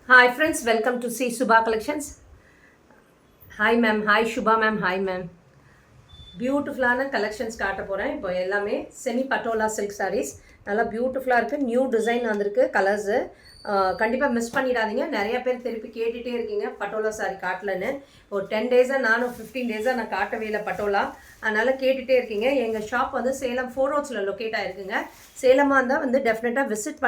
Hi friends, welcome to see Subha Collections. Hi ma'am, hi Shubha ma'am, hi ma'am. பியூட்டிஃபுல்லான collections காட்ட போகிறேன். இப்போ எல்லாமே செமி பட்டோலா சில்க் சாரீஸ் நல்லா பியூட்டிஃபுல்லாக இருக்குது. நியூ டிசைன் வந்திருக்கு. கலர்ஸு கண்டிப்பாக மிஸ் பண்ணிடாதீங்க. நிறைய பேர் திருப்பி கேட்டுகிட்டே இருக்கீங்க பட்டோலா சாரி காட்டலன்னு. ஒரு 10 டேஸாக நானும் 15 டேஸாக நான் காட்டவே இல்லை பட்டோலா. அதனால் கேட்டுகிட்டே இருக்கீங்க. எங்கள் ஷாப் வந்து சேலம் 4 ரோட்ஸில் லொக்கேட் ஆகிருக்குங்க. சேலமாக இருந்தால் வந்து டெஃபினட்டாக விசிட்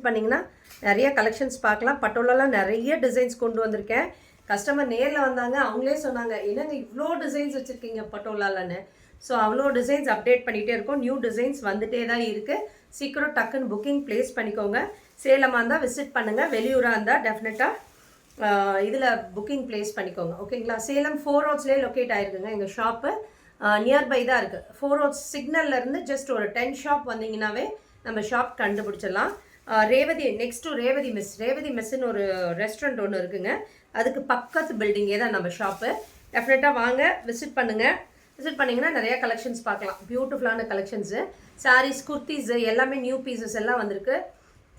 பண்ணிங்கன்னா நிறைய கலெக்ஷன்ஸ் பார்க்கலாம். பட்டோலாலாம் நிறைய டிசைன்ஸ் கொண்டு வந்திருக்கேன். கஸ்டமர் நேரில் வந்தாங்க, அவங்களே சொன்னாங்க என்னங்க இவ்வளோ டிசைன்ஸ் வச்சுருக்கீங்க பட்டோலாலன்னு. ஸோ அவ்வளோ டிசைன்ஸ் அப்டேட் பண்ணிகிட்டே இருக்கோம். நியூ டிசைன்ஸ் வந்துகிட்டே தான் இருக்குது. சீக்கிரம் டக்குன்னு புக்கிங் ப்ளேஸ் பண்ணிக்கோங்க. சேலமாக இருந்தால் விசிட் பண்ணுங்கள். வெளியூராக இருந்தால் டெஃபினட்டாக இதில் புக்கிங் ப்ளேஸ் பண்ணிக்கோங்க. ஓகேங்களா? சேலம் 4 ரோட்ஸ்லேயே லொக்கேட் ஆகிருக்குங்க. எங்கள் ஷாப்பு நியர்பை தான் இருக்குது. 4 ரோட்ஸ் சிக்னல்லேருந்து ஜஸ்ட் ஒரு 10 ஷாப் வந்தீங்கன்னாவே நம்ம ஷாப் கண்டுபிடிச்சிடலாம். ரேவதி நெக்ஸ்ட் டு ரேவதி மெஸ்ன்னு ஒரு ரெஸ்டாரண்ட் ஒன்று இருக்குங்க. அதுக்கு பக்கத்து பில்டிங்கே தான் நம்ம ஷாப்பு. டெஃபினட்டாக வாங்க, விசிட் பண்ணுங்கள். விசிட் பண்ணிங்கன்னா நிறையா கலெக்ஷன்ஸ் பார்க்கலாம். பியூட்டிஃபுல்லான கலெக்ஷன்ஸு, சாரீஸ், குர்த்திஸு எல்லாமே நியூ பீசஸ் எல்லாம் வந்திருக்கு.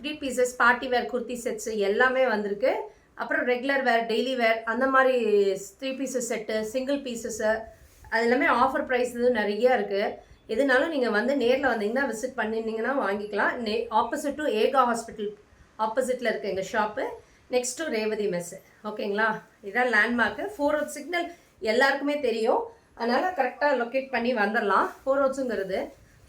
3 pieces party wear kurti sets எல்லாமே வந்திருக்கு. அப்புறம் ரெகுலர் வேர், டெய்லி வேர் அந்த மாதிரி 3 பீசஸ் செட்டு, சிங்கிள் பீசஸ்ஸு அது எல்லாமே ஆஃபர் ப்ரைஸ் நிறையா இருக்குது. எதுனாலும் நீங்கள் வந்து நேரில் வந்தீங்கன்னா விசிட் பண்ணியிருந்தீங்கன்னா வாங்கிக்கலாம். ஆப்போசிட் டு ஏகா ஹாஸ்பிட்டல் ஆப்போசிட்டில் இருக்குது எங்கள் shop. Next to Revathi mess. ஓகேங்களா? இதான் லேண்ட்மார்க்கு. 4 ரோட்ஸ் சிக்னல் எல்லாருக்குமே தெரியும். அதனால் கரெக்டாக லொக்கேட் பண்ணி வந்துடலாம். 4 ரோட்ஸுங்கிறது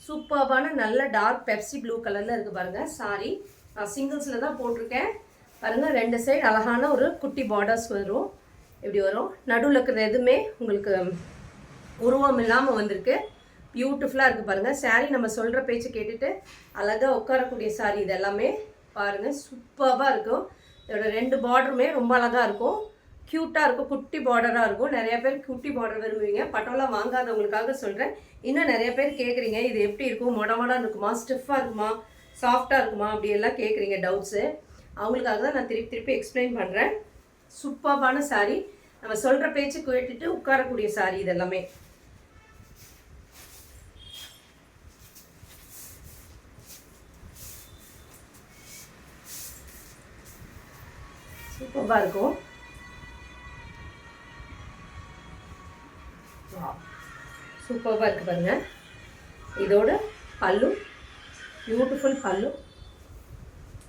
சூப்பர்பான நல்ல டார்க் பெப்சி ப்ளூ கலரில் இருக்குது பாருங்கள். சாரி நான் சிங்கிள்ஸில் தான் போட்டிருக்கேன். பாருங்கள், 2 சைடு அழகான ஒரு குட்டி பார்டர்ஸ் வரும். இப்படி வரும். நடுவில் இருக்கிறது எதுவுமே உங்களுக்கு உருவம் இல்லாமல் வந்திருக்கு. பியூட்டிஃபுல்லாக இருக்குது பாருங்கள். சாரீ நம்ம சொல்கிற பேச்சு கேட்டுட்டு அழகாக உட்காரக்கூடிய சாரீ. இது எல்லாமே பாருங்கள் சூப்பராக இருக்கும். இதோட 2 பார்டருமே ரொம்ப அழகாக இருக்கும். க்யூட்டாக இருக்கும். குட்டி பார்டராக இருக்கும். நிறைய பேர் குட்டி பார்டர் விரும்புவீங்க. பட்டோலா வாங்காதவங்களுக்காக சொல்கிறேன். இன்னும் நிறைய பேர் கேட்குறீங்க இது எப்படி இருக்கும், மொடமொடான்னு இருக்குமா, ஸ்டிஃபாக இருக்குமா, சாஃப்டாக இருக்குமா, அப்படியெல்லாம் கேட்குறீங்க டவுட்ஸு. அவங்களுக்காக தான் நான் திருப்பி எக்ஸ்பிளைன் பண்ணுறேன். சூப்பரான சாரீ. நம்ம சொல்கிற பேச்சு கேட்டுட்டு உட்காரக்கூடிய சாரீ. இது எல்லாமே சூப்பராக இருக்கும். சூப்பராக இருக்குது பாருங்கள். இதோட பல்லு, பியூட்டிஃபுல் பல்லு.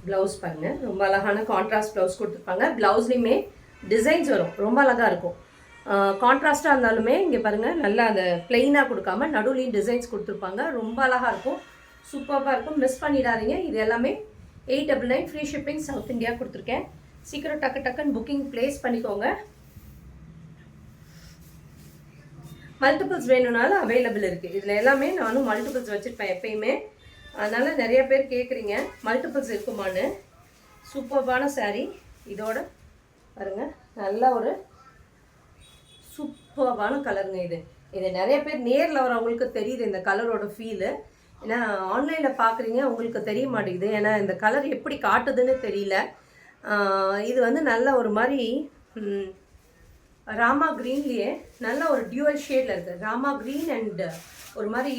ப்ளவுஸ் பாருங்கள், ரொம்ப அழகான கான்ட்ராஸ்ட் ப்ளவுஸ் கொடுத்துருப்பாங்க. ப்ளவுஸ்லேயுமே டிசைன்ஸ் வரும், ரொம்ப அழகாக இருக்கும். கான்ட்ராஸ்ட்டாக இருந்தாலுமே இங்கே பாருங்கள் நல்லா அந்த பிளெயினாக கொடுக்காம நடுவுலையும் டிசைன்ஸ் கொடுத்துருப்பாங்க. ரொம்ப அழகாக இருக்கும். சூப்பராக இருக்கும். மிஸ் பண்ணிடாதீங்க. இது எல்லாமே 899 ஃப்ரீ ஷிப்பிங் சவுத் இந்தியா கொடுத்துருக்கேன். சீக்கிரம் டக்குன்னு புக்கிங் ப்ளேஸ் பண்ணிக்கோங்க. மல்டிபிள்ஸ் வேணும்னாலும் அவைலபிள் இருக்குது. இதில் எல்லாமே நானும் மல்டிபிள்ஸ் வச்சுருப்பேன் எப்பயுமே. அதனால் நிறைய பேர் கேட்குறீங்க மல்டிபிள்ஸ் இருக்குமான்னு. சூப்பர்பான சாரீ. இதோட பாருங்கள், நல்ல ஒரு சூப்பர்பான கலருங்க. இது நிறைய பேர் நேரில் வரவங்களுக்கு தெரியுது இந்த கலரோட ஃபீலு. ஏன்னா ஆன்லைனில் பார்க்குறீங்க, உங்களுக்கு தெரிய மாட்டேங்குது. ஏன்னா இந்த கலர் எப்படி காட்டுதுன்னு தெரியல. இது வந்து நல்ல ஒரு மாதிரி ராமா க்ரீன்லேயே நல்ல ஒரு டியூவல் ஷேடில் இருக்குது. ராமா க்ரீன் அண்ட் ஒரு மாதிரி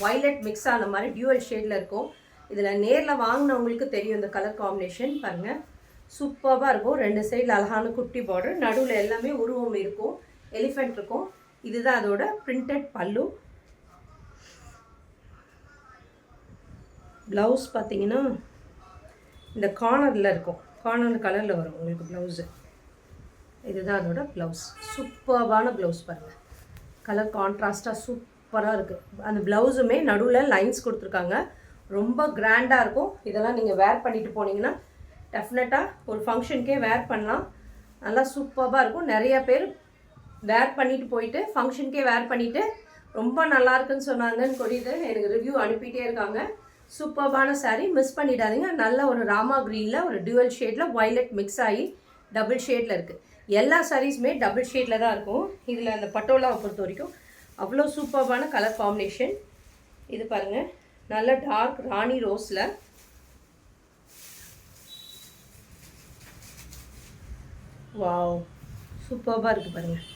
வைலட் மிக்ஸ் ஆன மாதிரி டியூவல் ஷேடில் இருக்கும். இதில் நேரில் வாங்கினவங்களுக்கு தெரியும் இந்த கலர் காம்பினேஷன். பாருங்கள், சூப்பராக இருக்கும். 2 சைடில் அழகான குட்டி பார்டர், நடுவில் எல்லாமே உருவம் இருக்கும், எலிஃபெண்ட் இருக்கும். இதுதான் அதோட பிரிண்டட் பல்லு. ப்ளவுஸ் பார்த்தீங்கன்னா இந்த கார்னரில் இருக்கும், கார்னர் கலரில் வரும் உங்களுக்கு ப்ளவுஸு. இதுதான் அதோட ப்ளவுஸ். சூப்பர்பான ப்ளவுஸ் பாருங்கள். கலர் கான்ட்ராஸ்ட்டாக சூப்பராக இருக்குது. அந்த ப்ளவுஸுமே நடுவில் லைன்ஸ் கொடுத்துருக்காங்க. ரொம்ப கிராண்டாக இருக்கும். இதெல்லாம் நீங்கள் வேர் பண்ணிட்டு போனீங்கன்னா டெஃபினட்டாக ஒரு ஃபங்க்ஷனுக்கே வேர் பண்ணலாம். நல்லா சூப்பராக இருக்கும். நிறைய பேர் வேர் பண்ணிட்டு போயிட்டு ஃபங்க்ஷனுக்கே வேர் பண்ணிவிட்டு ரொம்ப நல்லா இருக்குன்னு சொன்னாங்கன்னு சொல்லிட்டு எனக்கு ரிவ்யூ அனுப்பிட்டே இருக்காங்க. சூப்பர்பான சாரீ. மிஸ் பண்ணிடாதீங்க. நல்ல ஒரு ராமா க்ரீனில் ஒரு டியூவல் ஷேடில் வைலட் மிக்ஸ் ஆகி டபுள் ஷேடில் இருக்குது. எல்லா சாரீஸுமே டபுள் ஷேடில் தான் இருக்கும். இதில் அந்த பட்டோலாவை பொறுத்த வரைக்கும் அவ்வளோ சூப்பர்பான கலர் காம்பினேஷன். இது பாருங்கள், நல்ல டார்க் ராணி ரோஸில். வாவ், சூப்பராக இருக்குது பாருங்கள்.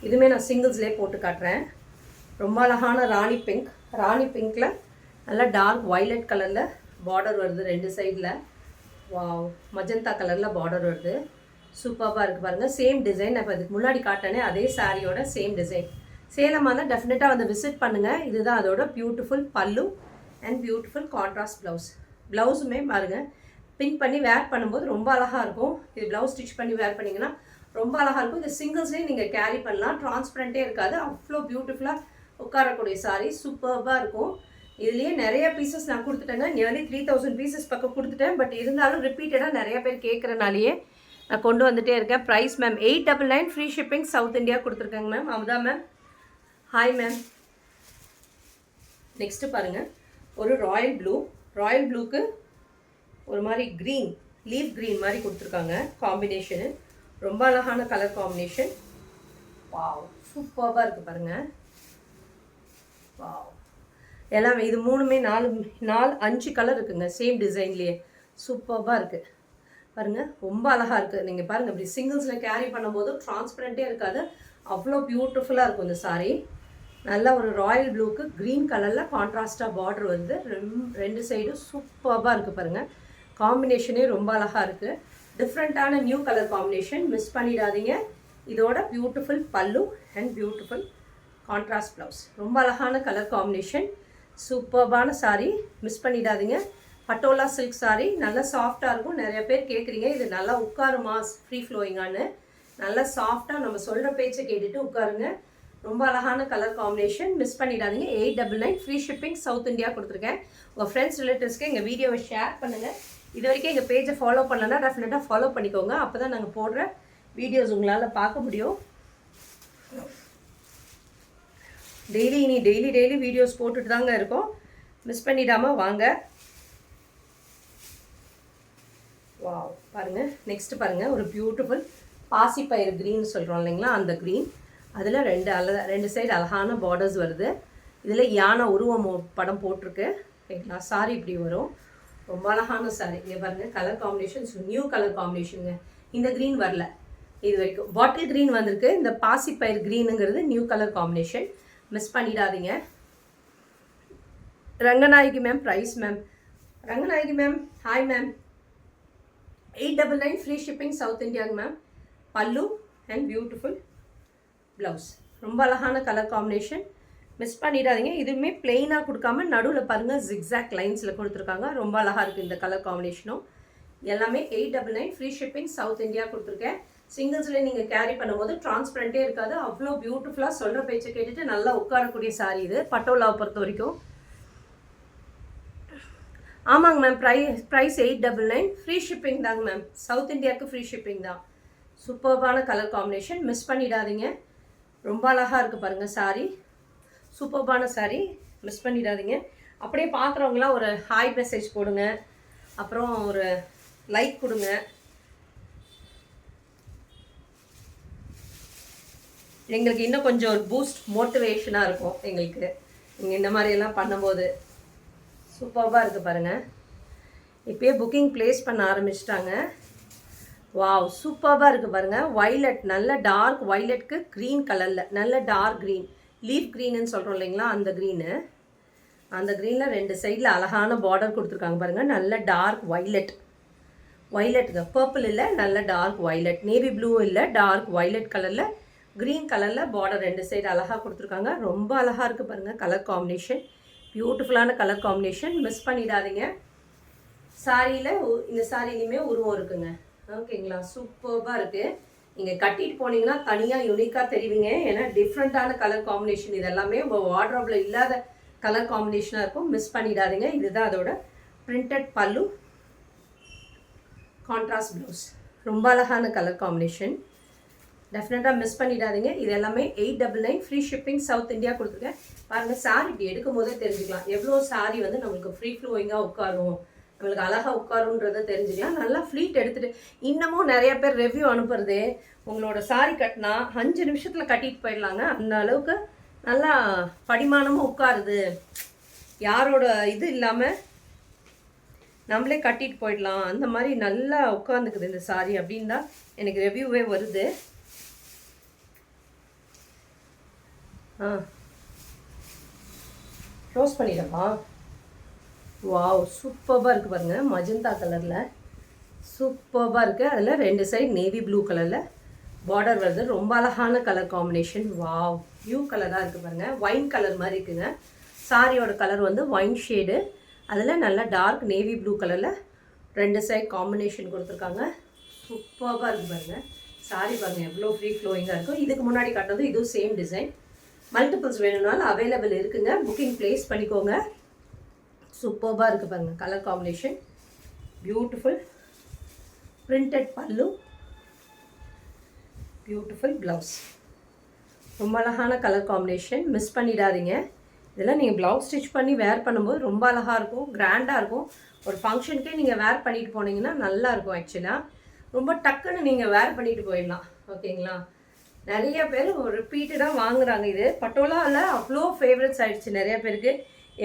இதுவுமே நான் சிங்கிள்ஸ்லேயே போட்டு காட்டுறேன். ரொம்ப அழகான ராணி பிங்க்கில் நல்லா டார்க் வைலட் கலரில் பார்டர் வருது 2 சைடில். வாவ், மஜந்தா கலரில் பார்டர் வருது. சூப்பராக இருக்குது பாருங்கள். சேம் டிசைன் இப்போ இதுக்கு முன்னாடி காட்டினே அதே சாரியோட சேம் டிசைன். சேலமாக தான் டெஃபினட்டாக வந்து விசிட் பண்ணுங்கள். இதுதான் அதோட பியூட்டிஃபுல் பல்லு அண்ட் பியூட்டிஃபுல் கான்ட்ராஸ்ட் ப்ளவுஸ். ப்ளவுஸுமே பாருங்கள், பின் பண்ணி வேர் பண்ணும்போது ரொம்ப அழகாக இருக்கும். இது ப்ளவுஸ் ஸ்டிச் பண்ணி வேர் பண்ணிங்கன்னா ரொம்ப அழகாக இருக்கும். இது சிங்கிள்ஸ்லேயும் நீங்கள் கேரி பண்ணலாம். டிரான்ஸ்பரண்ட்டே இருக்காது. அவ்வளோ பியூட்டிஃபுல்லாக உட்காரக்கூடிய சாரீ. சூப்பராக இருக்கும். இதுலேயே நிறைய பீசஸ் நான் கொடுத்துட்டேங்க. நியர்லி 3000 பீசஸ் பக்கம் கொடுத்துட்டேன். பட் இருந்தாலும் ரிப்பீட்டடாக நிறைய பேர் கேட்குறனாலேயே நான் கொண்டு வந்துகிட்டே இருக்கேன். Price ma'am 899, free shipping, south India கொடுத்துருக்கேங்க ma'am. Amudha ma'am, hi ma'am. Next பாருங்கள், ஒரு ராயல் ப்ளூ. ராயல் ப்ளூக்கு ஒரு மாதிரி க்ரீன், லீஃப் க்ரீன் மாதிரி கொடுத்துருக்காங்க காம்பினேஷனு. ரொம்ப அழகான கலர் காம்பினேஷன். வாவ், சூப்பராக இருக்குது பாருங்கள். வாவ், எல்லாமே இது மூணுமே 5 கலர் இருக்குங்க சேம் டிசைன்லேயே. சூப்பராக இருக்குது பாருங்கள். ரொம்ப அழகாக இருக்குது. நீங்கள் பாருங்கள், இப்படி சிங்கிள்ஸில் கேரி பண்ணும்போது டிரான்ஸ்பரண்ட்டே இருக்காது. அவ்வளோ பியூட்டிஃபுல்லாக இருக்கும் இந்த சாரீ. நல்ல ஒரு ராயல் ப்ளூக்கு க்ரீன் கலரில் கான்ட்ராஸ்டாக பார்டர் வந்து 2 சைடும் சூப்பராக இருக்குது பாருங்கள். காம்பினேஷனே ரொம்ப அழகாக இருக்குது. டிஃப்ரெண்ட்டான நியூ கலர் காம்பினேஷன், மிஸ் பண்ணிடாதீங்க. இதோட பியூட்டிஃபுல் பல்லு அண்ட் பியூட்டிஃபுல் கான்ட்ராஸ்ட் ப்ளவுஸ். ரொம்ப அழகான கலர் காம்பினேஷன், சூப்பர்பான சாரீ, மிஸ் பண்ணிடாதீங்க. பட்டோலா சில்க் சாரீ, நல்லா சாஃப்டாக இருக்கும். நிறைய பேர் கேட்குறீங்க இது நல்லா உட்காருமா ஃப்ரீ ஃப்ளோயிங்கான்னு. நல்லா சாஃப்டாக நம்ம சொல்கிற பேச்சை கேட்டுட்டு உட்காருங்க. ரொம்ப அழகான கலர் காம்பினேஷன், மிஸ் பண்ணிடாதீங்க. 899, ஃப்ரீ ஷிப்பிங், சவுத் இந்தியா கொடுத்துருக்கேன். உங்கள் ஃப்ரெண்ட்ஸ் ரிலேட்டிவ்ஸ்க்கு எங்கள் வீடியோவை ஷேர் பண்ணுங்கள். இது வரைக்கும் எங்கள் பேஜை ஃபாலோ பண்ணலன்னா டெஃபினட்டாக ஃபாலோ பண்ணிக்கோங்க. அப்போ தான் நாங்கள் போடுற வீடியோஸ் உங்களால் பார்க்க முடியும். டெய்லி வீடியோஸ் போட்டுட்டு தாங்க இருக்கோம். மிஸ் பண்ணிடாமல் வாங்க. வாவ், பாருங்கள். நெக்ஸ்ட்டு பாருங்கள், ஒரு பியூட்டிஃபுல் பாசிப்பயிறு க்ரீன் சொல்கிறோம் இல்லைங்களா, அந்த க்ரீன். அதில் 2 சைடு அழகான பார்டர்ஸ் வருது. இதில் யானை உருவம் படம் போட்டிருக்கு. ஓகேங்களா, சாரி இப்படி வரும். ரொம்ப அழகான சாரி. இங்கே பாருங்கள், கலர் காம்பினேஷன் நியூ கலர் காம்பினேஷனுங்க. இந்த க்ரீன் வரல இது வரைக்கும். பாட்டில் க்ரீன் வந்திருக்கு. இந்த பாசிப்பயிறு க்ரீனுங்கிறது நியூ கலர் காம்பினேஷன், மிஸ் பண்ணிடாதீங்க. Ranganayaki ma'am, price ma'am. Ranganayaki ma'am, hi ma'am. 899, free shipping, south இந்தியாங்க மேம். பல்லு அண்ட் பியூட்டிஃபுல் ப்ளவுஸ். ரொம்ப அழகான கலர் காம்பினேஷன், மிஸ் பண்ணிடாதீங்க. இதுவுமே பிளெயினாக கொடுக்காம நடுவில் பாருங்கள் ஜிக்ஸாக் லைன்ஸில் கொடுத்துருக்காங்க. ரொம்ப அழகாக இருக்குது இந்த கலர் காம்பினேஷனும். எல்லாமே 899, ஃப்ரீ ஷிப்பிங், சவுத் இந்தியா கொடுத்துருக்கேன். சிங்கிள்ஸில் நீங்கள் கேரி பண்ணும்போது டிரான்ஸ்பரண்ட்டே இருக்காது. அவ்வளோ பியூட்டிஃபுல்லாக சொல்கிற பேச்சை கேட்டுட்டு நல்லா உட்காரக்கூடிய சாரீ இது, பட்டோலாவை பொறுத்த வரைக்கும். ஆமாங்க மேம், ப்ரைஸ் 899, ஃப்ரீ ஷிப்பிங் தாங்க மேம். சவுத் இந்தியாவுக்கு ஃப்ரீ ஷிப்பிங் தான். சூப்பர்பான கலர் காம்பினேஷன், மிஸ் பண்ணிடாதீங்க. ரொம்ப அழகாக இருக்குது பாருங்கள் சாரீ. சூப்பர்பான சாரீ, மிஸ் பண்ணிடாதீங்க. அப்படியே பார்க்குறவங்களாம் ஒரு ஹாய் மெசேஜ் போடுங்க, அப்புறம் ஒரு லைக் கொடுங்க. எங்களுக்கு இன்னும் கொஞ்சம் ஒரு பூஸ்ட் மோட்டிவேஷனாக இருக்கும் எங்களுக்கு, நீங்கள் இந்த மாதிரியெல்லாம் பண்ணும்போது. சூப்பராக இருக்குது பாருங்கள். இப்போயே புக்கிங் ப்ளேஸ் பண்ண ஆரம்பிச்சிட்டாங்க. வாவ், சூப்பராக இருக்குது பாருங்கள். வைலட், நல்ல டார்க் வைலட்க்கு க்ரீன் கலரில், நல்ல டார்க் க்ரீன், லீஃப் க்ரீன்னு சொல்கிறோம் இல்லைங்களா, அந்த க்ரீனு. அந்த க்ரீனில் 2 சைடில் அழகான பார்டர் கொடுத்துருக்காங்க பாருங்கள். நல்ல டார்க் வைலட்டுங்க, பர்பிள் இல்லை, நல்ல டார்க் வைலட். நேவி ப்ளூ இல்லை, டார்க் வைலட் கலரில் க்ரீன் கலரில் பார்டர் 2 சைடு அழகாக கொடுத்துருக்காங்க. ரொம்ப அழகாக இருக்குது பாருங்கள் கலர் காம்பினேஷன். பியூட்டிஃபுல்லான கலர் காம்பினேஷன், மிஸ் பண்ணிடாதீங்க. சாரியில் இந்த சாரிலையுமே உருவம் இருக்குங்க. ஓகேங்களா, சூப்பராக இருக்குது. நீங்கள் கட்டிட்டு போனீங்கன்னா தனியாக யூனிக்காக தெரிவிங்க. ஏன்னா டிஃப்ரெண்ட்டான கலர் காம்பினேஷன். இது எல்லாமே உங்கள் வார்ட்ரோபில் இல்லாத கலர் காம்பினேஷனாக இருக்கும், மிஸ் பண்ணிடாதீங்க. இதுதான் அதோட பிரிண்டட் பல்லு, கான்ட்ராஸ்ட் ப்ளவுஸ். ரொம்ப அழகான கலர் காம்பினேஷன், டெஃபினட்டாக மிஸ் பண்ணிடாதீங்க. இது எல்லாமே 899, ஃப்ரீ ஷிப்பிங், சவுத் இந்தியா கொடுத்துருக்கேன். பாருங்கள், சாரி இப்படி எடுக்கும் போதே தெரிஞ்சுக்கலாம் எவ்வளோ சாரி வந்து நம்மளுக்கு ஃப்ரீ ஃப்ளோயிங்காக உட்காரும், நம்மளுக்கு அழகாக உட்காருன்றதை தெரிஞ்சுக்கலாம். நல்லா ஃப்ளீட் எடுத்துகிட்டு இன்னமும் நிறைய பேர் ரெவ்யூ அனுப்புறது, உங்களோட சாரி கட்டினா 5 நிமிஷத்தில் கட்டிட்டு போயிடலாங்க, அந்த அளவுக்கு நல்லா படிமானமாக உட்காருது, யாரோட இது இல்லாமல் நம்மளே கட்டிட்டு போயிடலாம், அந்த மாதிரி நல்லா உட்காந்துக்குது இந்த சாரி அப்படின்னு தான் எனக்கு ரெவ்யூவே வருது. க்ளோஸ் பண்ணிடவா? வாவ், சூப்பராக இருக்குது பாருங்கள். மஜந்தா கலரில் சூப்பராக இருக்குது. அதில் 2 சைடு நேவி ப்ளூ கலரில் பார்டர் வருது. ரொம்ப அழகான கலர் காம்பினேஷன். வாவ், ப்ளூ கலராக இருக்குது பாருங்கள். ஒயின் கலர் மாதிரி இருக்குங்க. சாரியோட கலர் வந்து ஒயின் ஷேடு. அதில் நல்லா டார்க் நேவி ப்ளூ கலரில் 2 சைடு காம்பினேஷன் கொடுத்துருக்காங்க. சூப்பராக இருக்குது பாருங்கள். சாரி பாருங்கள் எவ்வளோ ஃப்ரீ ஃப்ளோயிங்காக இருக்கும். இதுக்கு முன்னாடி காட்டுறது இதுவும் சேம் டிசைன். மல்டிபிள்ஸ் வேணும்னாலும் அவைலபிள் இருக்குங்க. புக்கிங் ப்ளேஸ் பண்ணிக்கோங்க. சூப்பராக இருக்குது பாருங்கள் கலர் காம்பினேஷன். பியூட்டிஃபுல் பிரிண்டட் பல்லு, பியூட்டிஃபுல் ப்ளவுஸ். ரொம்ப அழகான கலர் காம்பினேஷன். மிஸ் பண்ணிடாதீங்க. இதெல்லாம் நீங்கள் ப்ளவுஸ் ஸ்டிச் பண்ணி வேர் பண்ணும்போது ரொம்ப அழகாக இருக்கும், கிராண்டாக இருக்கும். ஒரு ஃபங்க்ஷனுக்கே நீங்கள் வேர் பண்ணிட்டு போனீங்கன்னா நல்லாயிருக்கும். ஆக்சுவலாக ரொம்ப டக்குன்னு நீங்கள் வேர் பண்ணிட்டு போயிடலாம். ஓகேங்களா? நிறைய பேர் ரிப்பீட்டடாக வாங்குகிறாங்க. இது பட்டோலாவில் அவ்வளோ ஃபேவரட்ஸ் ஆகிடுச்சு நிறைய பேருக்கு.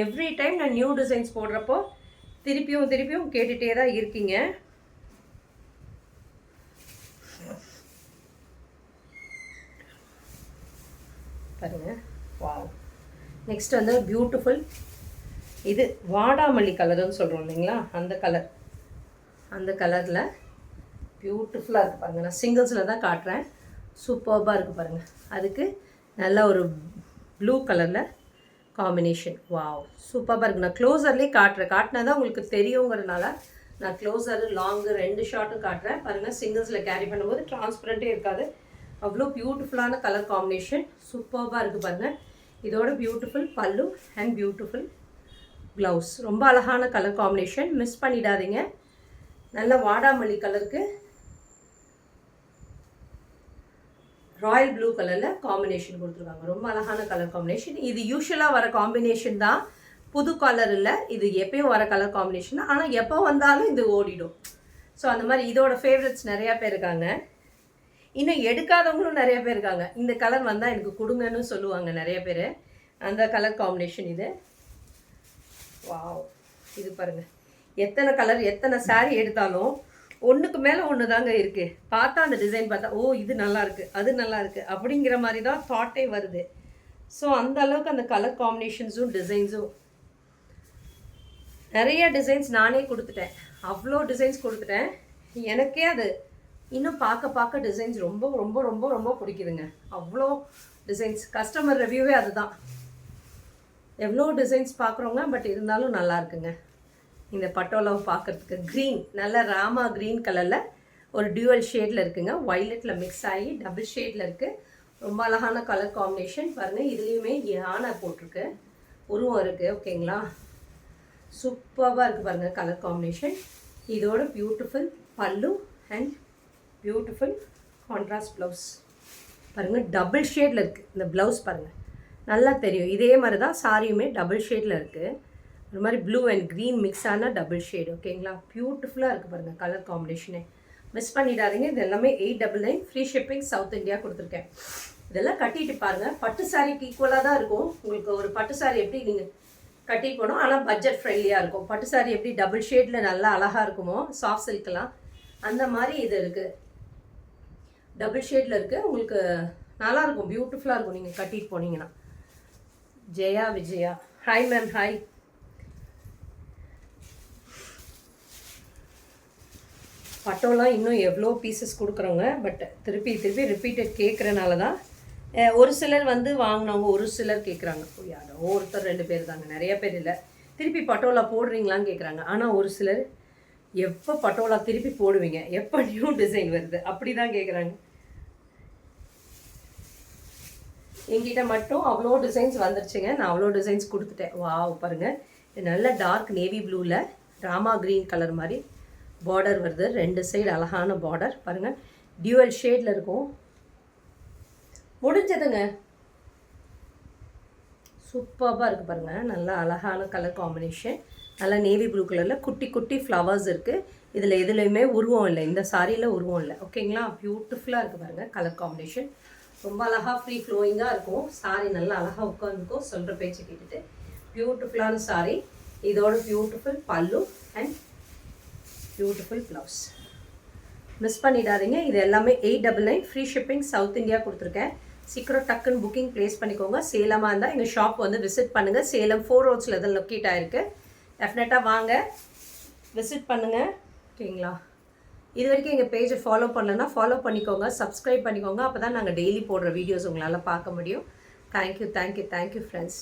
எவ்ரி டைம் நான் நியூ டிசைன்ஸ் போடுறப்போ திருப்பியும் கேட்டுகிட்டே தான் இருக்கீங்க. பாருங்கள். வாவ். நெக்ஸ்ட் வந்து பியூட்டிஃபுல், இது வாடாமல்லி கலருன்னு சொல்கிறோம் இல்லைங்களா, அந்த கலரில் பியூட்டிஃபுல்லாக இருக்குது பாருங்கள். நான் சிங்கிள்ஸில் தான் காட்டுறேன். சூப்பர்பாக இருக்குது பாருங்கள். அதுக்கு நல்ல ஒரு ப்ளூ கலரில் காம்பினேஷன். வாவ், சூப்பராக இருக்குது. நான் க்ளோஸர்லேயே காட்டினா தான் உங்களுக்கு தெரியுங்கிறதுனால நான் க்ளோஸர் லாங்கு 2 ஷார்ட்டும் காட்டுறேன் பாருங்கள். சிங்கிள்ஸில் கேரி பண்ணும்போது டிரான்ஸ்பரண்ட்டே இருக்காது. அவ்வளோ பியூட்டிஃபுல்லான கலர் காம்பினேஷன். சூப்பராக இருக்குது பாருங்கள். இதோட பியூட்டிஃபுல் பல்லு அண்ட் பியூட்டிஃபுல் ப்ளவுஸ். ரொம்ப அழகான கலர் காம்பினேஷன். மிஸ் பண்ணிடாதீங்க. நல்ல வாடாமல்லி கலருக்கு ராயல் ப்ளூ கலரில் காம்பினேஷன் கொடுத்துருக்காங்க. ரொம்ப அழகான கலர் காம்பினேஷன். இது யூஸ்வலாக வர காம்பினேஷன் தான், புது கலர் இல்லை. இது எப்பயும் வர கலர் காம்பினேஷன் தான். ஆனால் எப்போ வந்தாலும் இது ஓடிடும். ஸோ அந்த மாதிரி இதோட ஃபேவரட்ஸ் நிறையா பேர் இருக்காங்க. இன்னும் எடுக்காதவங்களும் நிறைய பேர் இருக்காங்க. இந்த கலர் வந்தால் எனக்கு கொடுங்கன்னு சொல்லுவாங்க நிறைய பேர். அந்த கலர் காம்பினேஷன் இது. வாவ், இது பாருங்கள். எத்தனை கலர் எத்தனை சாரீ எடுத்தாலும் ஒன்றுக்கு மேலே ஒன்று தாங்க இருக்குது. பார்த்தா அந்த டிசைன் பார்த்தா ஓ இது நல்லா இருக்குது, அது நல்லா இருக்குது அப்படிங்கிற மாதிரி தான் தாட்டே வருது. ஸோ அந்த அளவுக்கு அந்த கலர் காம்பினேஷன்ஸும் டிசைன்ஸும் நிறைய டிசைன்ஸ் நானே கொடுத்துட்டேன். அவ்வளோ டிசைன்ஸ் கொடுத்துட்டேன். எனக்கே அது இன்னும் பார்க்க டிசைன்ஸ் ரொம்ப ரொம்ப ரொம்ப ரொம்ப பிடிக்குதுங்க. அவ்வளோ டிசைன்ஸ். கஸ்டமர் ரிவ்யூவே அதுதான். எவ்வளோ டிசைன்ஸ் பார்க்குறோங்க, பட் இருந்தாலும் நல்லா இருக்குங்க. இந்த பட்டோலாவை பார்க்குறதுக்கு க்ரீன், நல்ல ராமா க்ரீன் கலரில் ஒரு டியூவல் ஷேடில் இருக்குங்க. வயலட்டில் மிக்ஸ் ஆகி டபுள் ஷேடில் இருக்குது. ரொம்ப அழகான கலர் காம்பினேஷன் பாருங்கள். இதுலேயுமே யானை போட்டிருக்கு, உருவம் இருக்குது. ஓகேங்களா? சூப்பராக இருக்குது பாருங்கள் கலர் காம்பினேஷன். இதோட பியூட்டிஃபுல் பல்லு அண்ட் பியூட்டிஃபுல் கான்ட்ராஸ்ட் ப்ளவுஸ் பாருங்கள். டபுள் ஷேடில் இருக்குது இந்த ப்ளவுஸ் பாருங்கள், நல்லா தெரியும். இதே மாதிரி தான் சாரியுமே டபுள் ஷேடில் இருக்குது. ஒரு மாதிரி ப்ளூ அண்ட் க்ரீன் மிக்ஸ் ஆன டபுள் ஷேடு. ஓகேங்களா? பியூட்டிஃபுல்லாக இருக்குது பாருங்கள் கலர் காம்பினேஷனே. மிஸ் பண்ணிடாதீங்க. இது எல்லாமே 899 ஃப்ரீ ஷிப்பிங் சவுத் இந்தியா கொடுத்துருக்கேன். இதெல்லாம் கட்டிட்டு பாருங்கள். பட்டு சாரிக்கு ஈக்குவலாக தான் இருக்கும். உங்களுக்கு ஒரு பட்டு சாரி எப்படி நீங்கள் கட்டிட்டு போனோம், ஆனால் பட்ஜெட் ஃப்ரெண்ட்லியாக இருக்கும். பட்டு சாரி எப்படி டபுள் ஷேடில் நல்லா அழகாக இருக்குமோ சாஃப்ட் சில்கெலாம், அந்த மாதிரி இது இருக்குது. டபுள் ஷேடில் இருக்குது. உங்களுக்கு நல்லாயிருக்கும், பியூட்டிஃபுல்லாக இருக்கும் நீங்கள் கட்டிட்டு போனீங்கன்னா. Jaya Vijaya, hi ma'am. Hi. பட்டோலாம் இன்னும் எவ்வளோ பீசஸ் கொடுக்குறோங்க. பட் திருப்பி ரிப்பீட்டட் கேட்குறனால தான் ஒரு சிலர் வந்து வாங்கினவங்க, ஒரு சிலர் கேட்குறாங்க. யாரோ ஒருத்தர் 2 பேர் தாங்க, நிறைய பேர் இல்லை. திருப்பி பட்டோலா போடுறீங்களான்னு கேட்குறாங்க. ஆனால் ஒரு சிலர் எப்போ பட்டோலா திருப்பி போடுவீங்க, எப்போ நியூ டிசைன் வருது அப்படி தான் கேட்குறாங்க. என்கிட்ட மட்டும் அவ்வளோ டிசைன்ஸ் வந்துருச்சுங்க. நான் அவ்வளோ டிசைன்ஸ் கொடுத்துட்டேன். வாவ் பாருங்கள். நல்ல டார்க் நேவி ப்ளூவில் ராமா க்ரீன் கலர் மாதிரி பார்டர் வருது. 2 சைடு அழகான பார்டர் பாருங்கள். டியூவல் ஷேடில் இருக்கும். முடிஞ்சதுங்க. சூப்பராக இருக்குது பாருங்கள். நல்லா அழகான கலர் காம்பினேஷன். நல்லா நேவி ப்ளூ கலரில் குட்டி குட்டி ஃப்ளவர்ஸ் இருக்குது. இதில் எதுலேயுமே உருவம் இல்லை, இந்த சாரியில் உருவம் இல்லை. ஓகேங்களா? பியூட்டிஃபுல்லாக இருக்குது பாருங்கள் கலர் காம்பினேஷன். ரொம்ப அழகாக ஃப்ரீ ஃப்ளோயிங்காக இருக்கும். சாரி நல்லா அழகாக உட்காந்துருக்கும். சொல்கிற பேச்சு கேட்டுட்டு பியூட்டிஃபுல்லான சாரி. இதோட பியூட்டிஃபுல் பல்லு அண்ட் பியூட்டிஃபுல் ப்ளவுஸ். மிஸ் பண்ணிடாதீங்க. இது எல்லாமே 899 ஃப்ரீ ஷிப்பிங் சவுத் இந்தியா கொடுத்துருக்கேன். சீக்கிரம் டக்குன்னு புக்கிங் ப்ளேஸ் பண்ணிக்கோங்க. சேலமாக இருந்தால் எங்கள் ஷாப் வந்து விசிட் பண்ணுங்கள். சேலம் 4 ரோட்ஸில் தான் லொக்கேட் ஆகிருக்கு. டெஃபினட்டாக வாங்க, விசிட் பண்ணுங்கள். ஓகேங்களா? இது வரைக்கும் எங்கள் பேஜை ஃபாலோ பண்ணலன்னா ஃபாலோ பண்ணிக்கோங்க, சப்ஸ்கிரைப் பண்ணிக்கோங்க. அப்போ தான் நாங்கள் டெய்லி போடுற வீடியோஸ் உங்களால் பார்க்க முடியும். Thank you friends.